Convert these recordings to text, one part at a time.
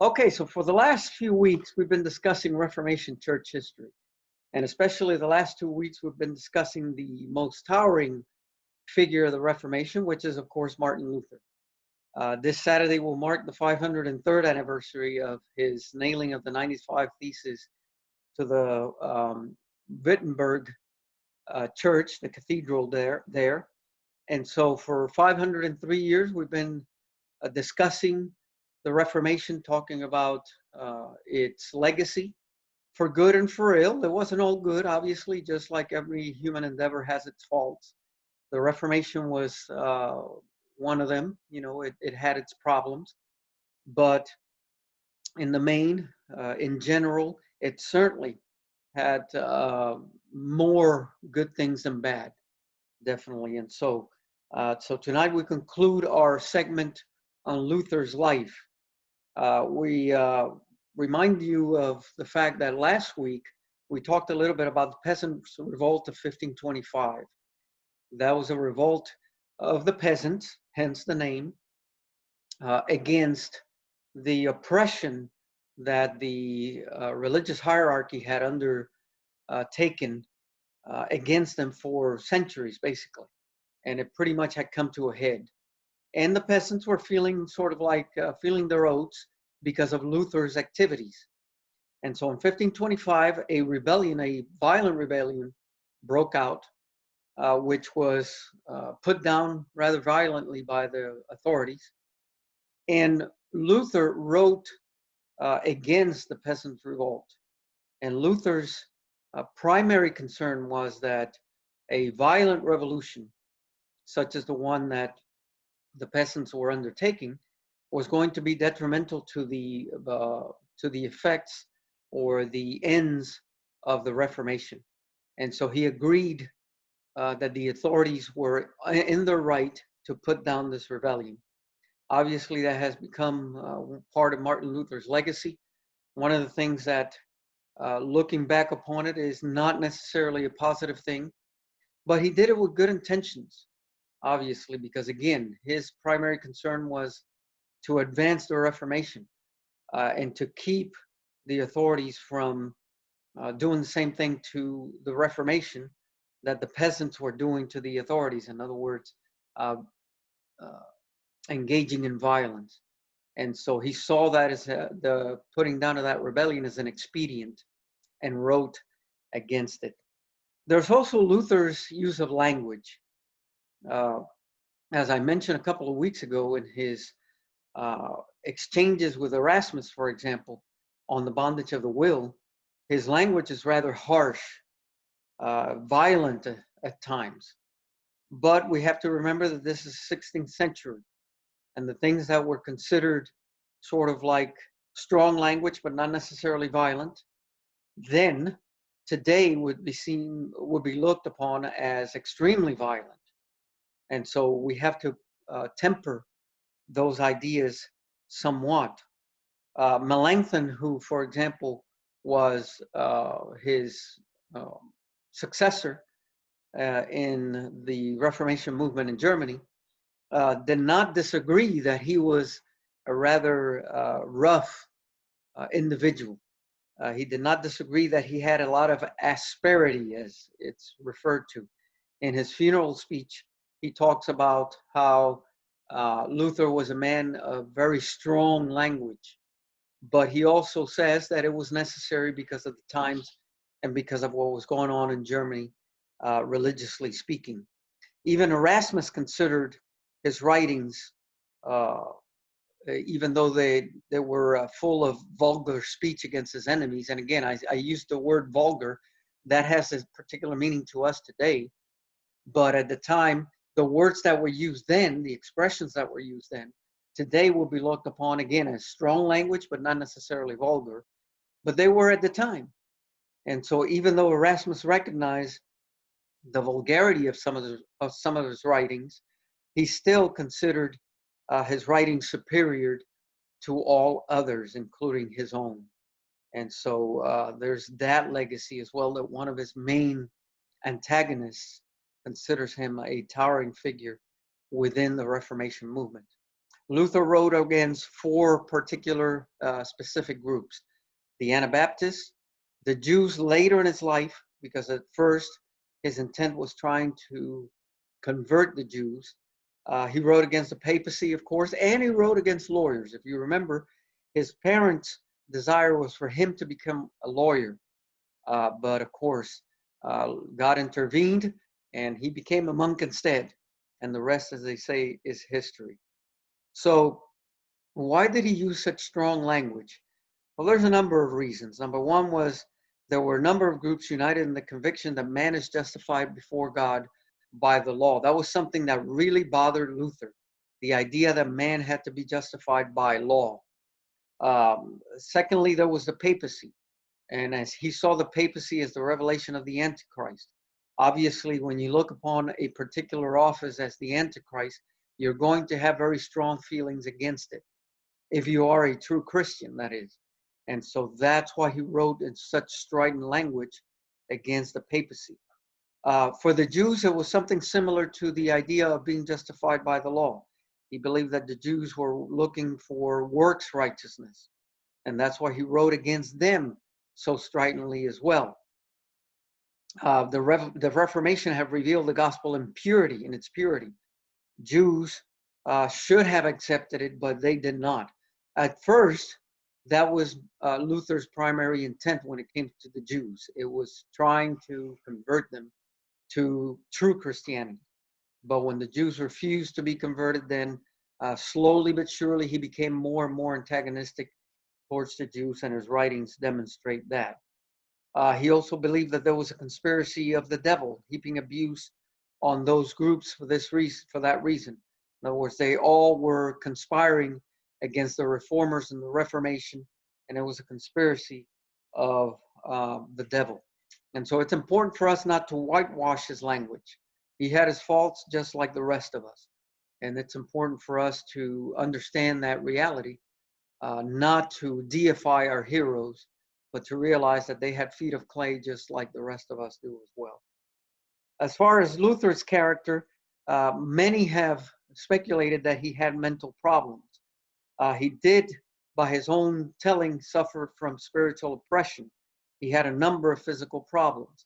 Okay, so for the last few weeks, we've been discussing Reformation Church history. And especially the last 2 weeks, we've been discussing the most towering figure of the Reformation, which is, of course, Martin Luther. This Saturday will mark the 503rd anniversary of his nailing of the 95 Theses to the Wittenberg church, the cathedral there. And so for 503 years, we've been discussing the Reformation, talking about its legacy for good and for ill. It wasn't all good, obviously, just like every human endeavor has its faults. The Reformation was one of them. You know, it had its problems, but in the main, in general, it certainly had more good things than bad, definitely. And so tonight we conclude our segment on Luther's life. We remind you of the fact that last week we talked a little bit about the Peasants' Revolt of 1525. That was a revolt of the peasants, hence the name, against the oppression that the religious hierarchy had undertaken against them for centuries, basically. And it pretty much had come to a head. And the peasants were feeling sort of like feeling their oats because of Luther's activities. And so in 1525, a rebellion, a violent rebellion, broke out, which was put down rather violently by the authorities. And Luther wrote against the peasants' revolt. And Luther's primary concern was that a violent revolution, such as the one that the peasants were undertaking, was going to be detrimental to the effects or the ends of the Reformation. And so he agreed that the authorities were in their right to put down this rebellion. Obviously, that has become part of Martin Luther's legacy. One of the things that, looking back upon it, is not necessarily a positive thing, but he did it with good intentions, obviously, because again, his primary concern was to advance the Reformation and to keep the authorities from doing the same thing to the Reformation that the peasants were doing to the authorities. In other words, engaging in violence. And so he saw that as the putting down of that rebellion as an expedient and wrote against it. There's also Luther's use of language. As I mentioned a couple of weeks ago in his exchanges with Erasmus, for example, on the bondage of the will, his language is rather harsh, violent at times. But we have to remember that this is 16th century, and the things that were considered sort of like strong language, but not necessarily violent, then today would be looked upon as extremely violent. And so we have to temper those ideas somewhat. Melanchthon, who, for example, was his successor in the Reformation movement in Germany, did not disagree that he was a rather rough individual. He did not disagree that he had a lot of asperity, as it's referred to. In his funeral speech, he talks about how Luther was a man of very strong language, but he also says that it was necessary because of the times and because of what was going on in Germany, religiously speaking. Even Erasmus considered his writings, even though they were full of vulgar speech against his enemies. And again, I used the word vulgar. That has a particular meaning to us today. But at the time, the words that were used then, the expressions that were used then, today will be looked upon again as strong language, but not necessarily vulgar. But they were at the time. And so even though Erasmus recognized the vulgarity of some of his writings, he still considered his writings superior to all others, including his own. And so there's that legacy as well, that one of his main antagonists considers him a towering figure within the Reformation movement. Luther wrote against four particular specific groups: the Anabaptists, the Jews later in his life, because at first his intent was trying to convert the Jews. He wrote against the papacy, of course, and he wrote against lawyers. If you remember, his parents' desire was for him to become a lawyer. But of course, God intervened and he became a monk instead. And the rest, as they say, is history. So, why did he use such strong language? Well, there's a number of reasons. Number one was there were a number of groups united in the conviction that man is justified before God by the law. That was something that really bothered Luther, the idea that man had to be justified by law. Secondly, there was the papacy. And as he saw the papacy as the revelation of the Antichrist. Obviously, when you look upon a particular office as the Antichrist, you're going to have very strong feelings against it. If you are a true Christian, that is. And so that's why he wrote in such strident language against the papacy. For the Jews, it was something similar to the idea of being justified by the law. He believed that the Jews were looking for works righteousness. And that's why he wrote against them so stridently as well. The Reformation have revealed the gospel in purity, in its purity. Jews should have accepted it, but they did not. At first, that was Luther's primary intent when it came to the Jews. It was trying to convert them to true Christianity. But when the Jews refused to be converted, then slowly but surely he became more and more antagonistic towards the Jews, and his writings demonstrate that. He also believed that there was a conspiracy of the devil, heaping abuse on those groups for this reason, for that reason. In other words, they all were conspiring against the reformers and the Reformation, and it was a conspiracy of the devil. And so it's important for us not to whitewash his language. He had his faults just like the rest of us. And it's important for us to understand that reality, not to deify our heroes, but to realize that they had feet of clay just like the rest of us do as well. As far as Luther's character, many have speculated that he had mental problems. He did, by his own telling, suffer from spiritual oppression. He had a number of physical problems.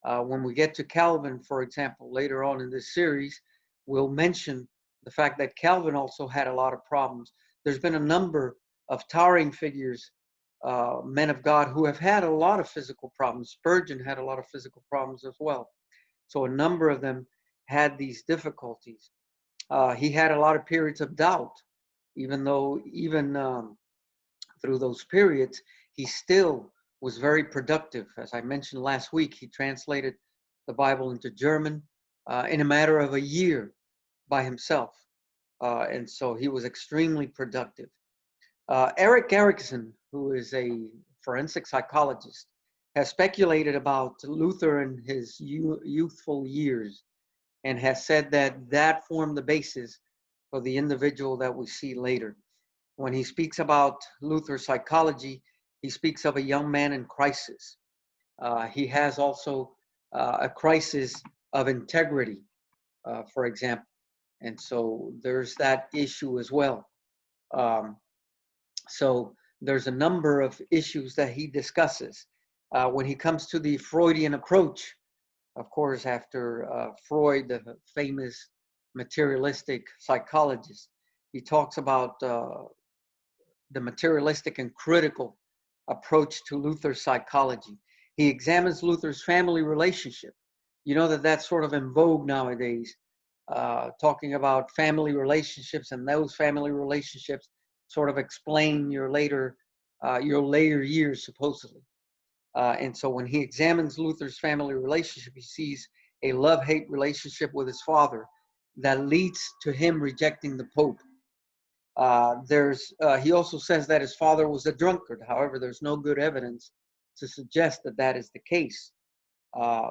When we get to Calvin, for example, later on in this series, we'll mention the fact that Calvin also had a lot of problems. There's been a number of towering figures, men of God, who have had a lot of physical problems. Spurgeon had a lot of physical problems as well. So a number of them had these difficulties. He had a lot of periods of doubt, even though through those periods, he still was very productive. As I mentioned last week, he translated the Bible into German in a matter of a year by himself. And so he was extremely productive. Eric Erickson, who is a forensic psychologist, has speculated about Luther in his youthful years and has said that that formed the basis for the individual that we see later. When he speaks about Luther's psychology, he speaks of a young man in crisis. He has also a crisis of integrity, for example. And so there's that issue as well. So there's a number of issues that he discusses. When he comes to the Freudian approach, of course, after Freud, the famous materialistic psychologist, he talks about the materialistic and critical approach to Luther's psychology. He examines Luther's family relationship. You know that that's sort of in vogue nowadays, talking about family relationships, and those family relationships sort of explain your later years, supposedly. And so when he examines Luther's family relationship, he sees a love-hate relationship with his father that leads to him rejecting the Pope. He also says that his father was a drunkard. However, there's no good evidence to suggest that that is the case.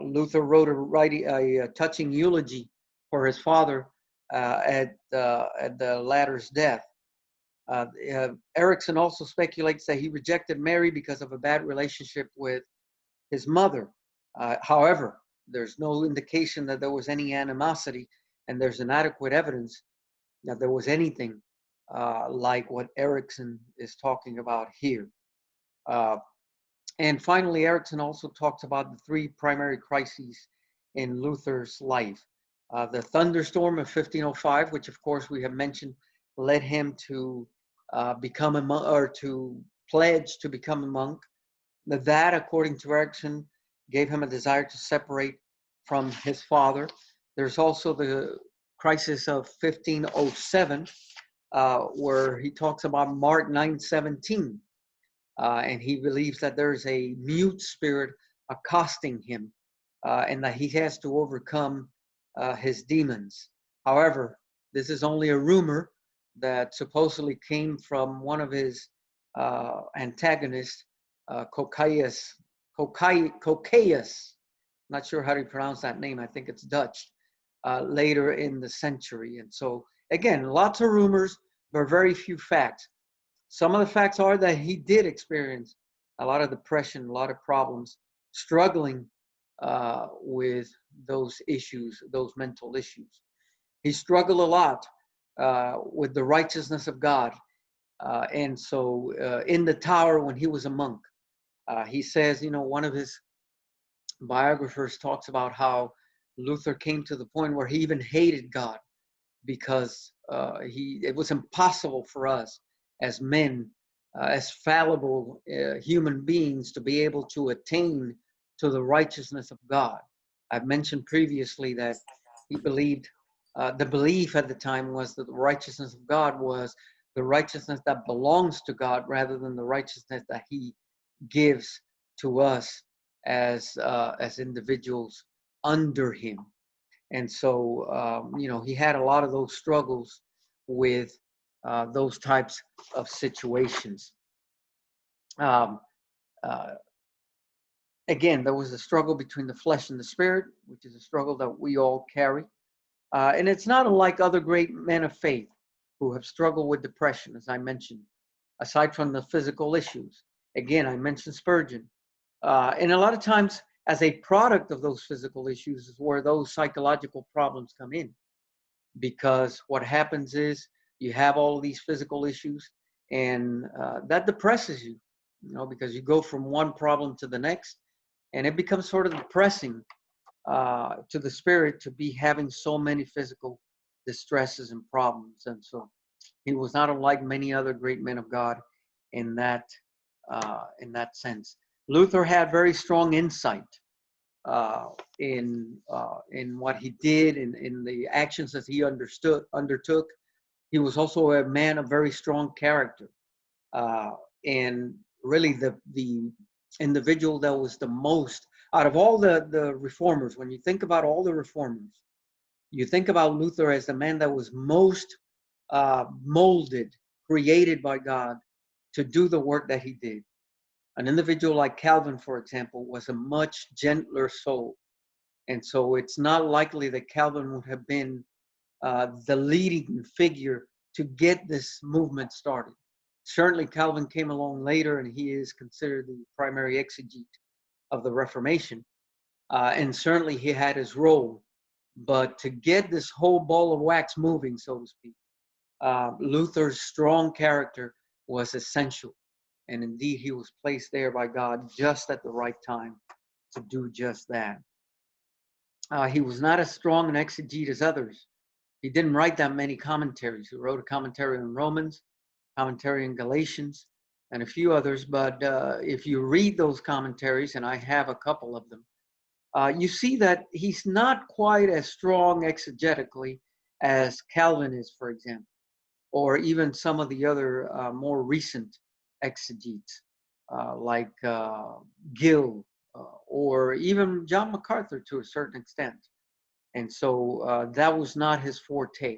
Luther wrote a touching eulogy for his father at the latter's death. Erickson also speculates that he rejected Mary because of a bad relationship with his mother. However, there's no indication that there was any animosity, and there's inadequate evidence that there was anything like what Erickson is talking about here. Uh, and finally, Erickson also talks about the three primary crises in Luther's life. The thunderstorm of 1505, which of course we have mentioned, led him to become a monk, or to pledge to become a monk. That, according to Erickson, gave him a desire to separate from his father. There's also the crisis of 1507, where he talks about Mark 9:17, and he believes that there's a mute spirit accosting him, and that he has to overcome his demons. However, this is only a rumor that supposedly came from one of his antagonists, Cocceius. Not sure how to pronounce that name. I think it's Dutch. Later in the century. And so, again, lots of rumors, but very few facts. Some of the facts are that he did experience a lot of depression, a lot of problems, struggling with those issues, those mental issues. He struggled a lot with the righteousness of God. And so in the tower when he was a monk, he says, one of his biographers talks about how Luther came to the point where he even hated God, because it was impossible for us as men, as fallible human beings, to be able to attain to the righteousness of God. I've mentioned previously that he believed, the belief at the time was that the righteousness of God was the righteousness that belongs to God, rather than the righteousness that he gives to us as individuals under him. And so, he had a lot of those struggles with those types of situations. Again, there was a struggle between the flesh and the spirit, which is a struggle that we all carry. And it's not unlike other great men of faith who have struggled with depression, as I mentioned, aside from the physical issues. Again, I mentioned Spurgeon. And a lot of times, as a product of those physical issues, is where those psychological problems come in. Because what happens is you have all of these physical issues, and that depresses you, because you go from one problem to the next, and it becomes sort of depressing to the spirit to be having so many physical distresses and problems. And so he was not unlike many other great men of God in that sense. Luther had very strong insight in what he did, in the actions that he undertook. He was also a man of very strong character, and really the individual that was the most out of all the reformers. When you think about all the reformers, you think about Luther as the man that was most molded, created by God to do the work that he did. An individual like Calvin, for example, was a much gentler soul. And so it's not likely that Calvin would have been the leading figure to get this movement started. Certainly Calvin came along later, and he is considered the primary exegete of the Reformation. And certainly he had his role. But to get this whole ball of wax moving, so to speak, Luther's strong character was essential. And indeed, he was placed there by God just at the right time to do just that. He was not as strong an exegete as others. He didn't write that many commentaries. He wrote a commentary on Romans, commentary on Galatians, and a few others. But if you read those commentaries, and I have a couple of them, you see that he's not quite as strong exegetically as Calvin is, for example, or even some of the other more recent exegetes like Gill or even John MacArthur to a certain extent. And so that was not his forte.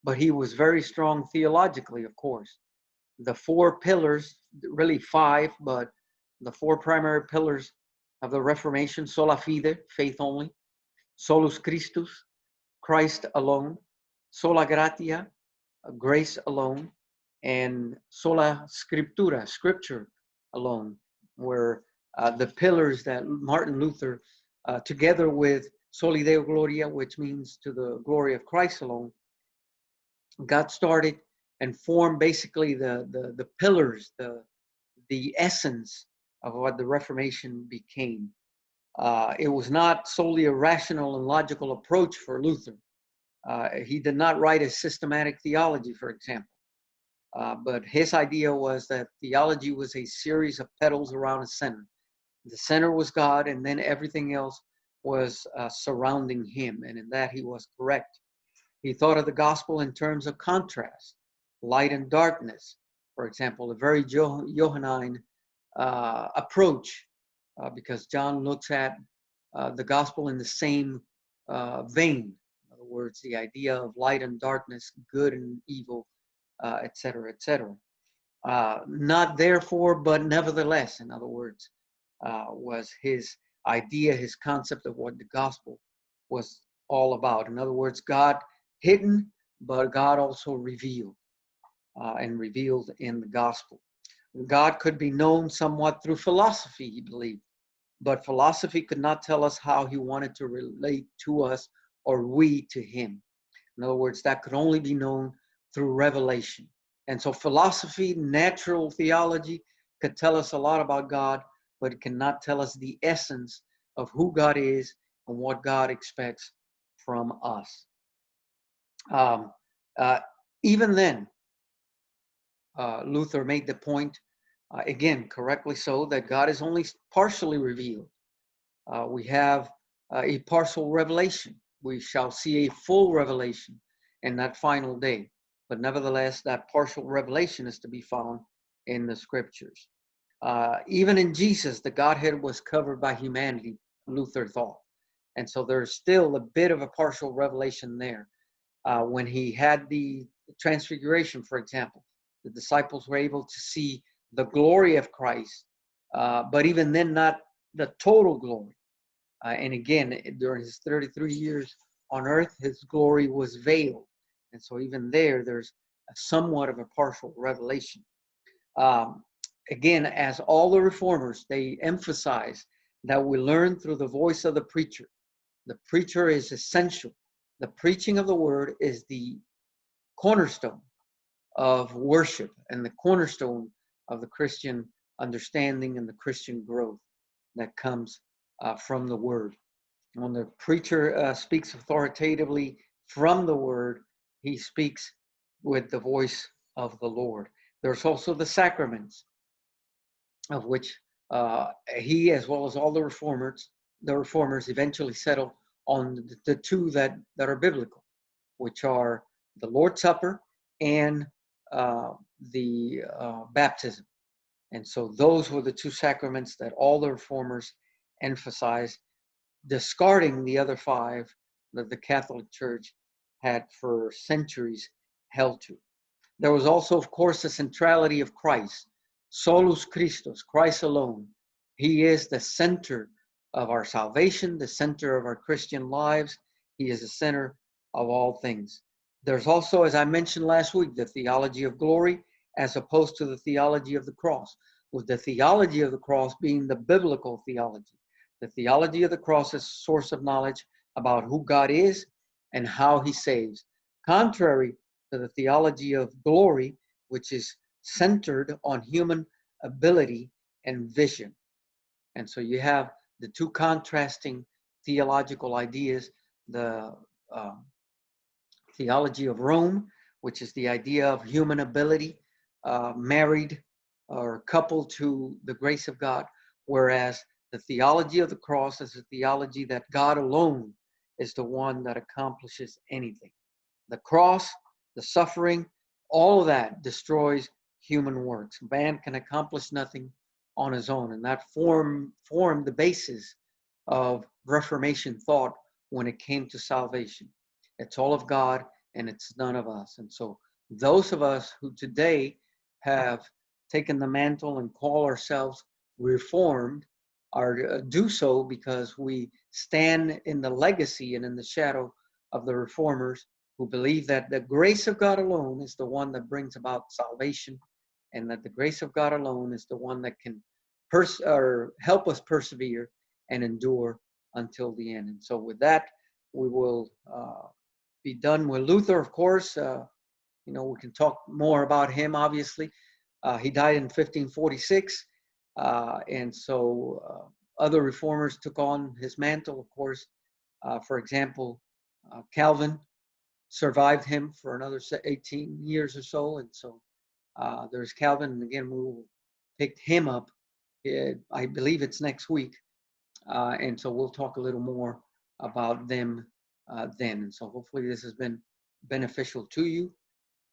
But he was very strong theologically, of course. The four pillars, really five, but the four primary pillars of the Reformation: sola fide, faith only; solus Christus, Christ alone; sola gratia, grace alone; and sola scriptura, scripture alone, were the pillars that Martin Luther, together with Soli Deo Gloria, which means to the glory of Christ alone, got started and formed basically the pillars, the essence of what the Reformation became. It was not solely a rational and logical approach for Luther. He did not write a systematic theology, for example. But his idea was that theology was a series of petals around a center. The center was God, and then everything else was surrounding him, and in that he was correct. He thought of the gospel in terms of contrast, light and darkness. For example, a very Johannine approach, because John looks at the gospel in the same vein. In other words, the idea of light and darkness, good and evil, etc., etc. Not therefore, but nevertheless, in other words, was his idea, his concept of what the gospel was all about. In other words, God hidden, but God also revealed, and revealed in the gospel. God could be known somewhat through philosophy, he believed, but philosophy could not tell us how he wanted to relate to us or we to him. In other words, that could only be known through revelation. And so philosophy, natural theology could tell us a lot about God, but it cannot tell us the essence of who God is and what God expects from us. Um, uh, Even then, Luther made the point, again, correctly so, that God is only partially revealed. We have a partial revelation. We shall see a full revelation in that final day. But nevertheless, that partial revelation is to be found in the scriptures. Even in Jesus, the Godhead was covered by humanity, Luther thought. And so there's still a bit of a partial revelation there. When he had the transfiguration, for example, the disciples were able to see the glory of Christ, but even then, not the total glory. And again, during his 33 years on earth, his glory was veiled. And so even there's somewhat of a partial revelation. Um, Again, as all the reformers, they emphasize that we learn through the voice of the preacher. The preacher is essential. The preaching of the word is the cornerstone of worship and the cornerstone of the Christian understanding and the Christian growth that comes from the word. When the preacher speaks authoritatively from the word, he speaks with the voice of the Lord. There's also the sacraments, of which he, as well as all the reformers eventually settle on the two that are biblical, which are the Lord's Supper and the baptism. And so those were the two sacraments that all the reformers emphasized, discarding the other five that the Catholic Church had for centuries held to. There was also, of course, the centrality of Christ. Solus Christus, Christ alone. He is the center of our salvation, the center of our Christian lives. He is the center of all things. There's also, as I mentioned last week, the theology of glory as opposed to the theology of the cross, with the theology of the cross being the biblical theology. The theology of the cross is a source of knowledge about who God is and how he saves, contrary to the theology of glory, which is centered on human ability and vision. And so you have the two contrasting theological ideas, the theology of Rome, which is the idea of human ability married or coupled to the grace of God, whereas the theology of the cross is a theology that God alone is the one that accomplishes anything. The cross, the suffering, all of that destroys human works. Man can accomplish nothing on his own, and that formed the basis of Reformation thought when it came to salvation. It's all of God and it's none of us. And so those of us who today have taken the mantle and call ourselves Reformed are do so because we stand in the legacy and in the shadow of the Reformers, who believe that the grace of God alone is the one that brings about salvation, and that the grace of God alone is the one that can help us persevere and endure until the end. And so with that, we will be done with Luther, of course. we can talk more about him, obviously. He died in 1546. And so other reformers took on his mantle, of course. For example, Calvin survived him for another 18 years or so. And so there's Calvin. And again, we will pick him up. I believe it's next week. And so we'll talk a little more about them then. And so hopefully this has been beneficial to you.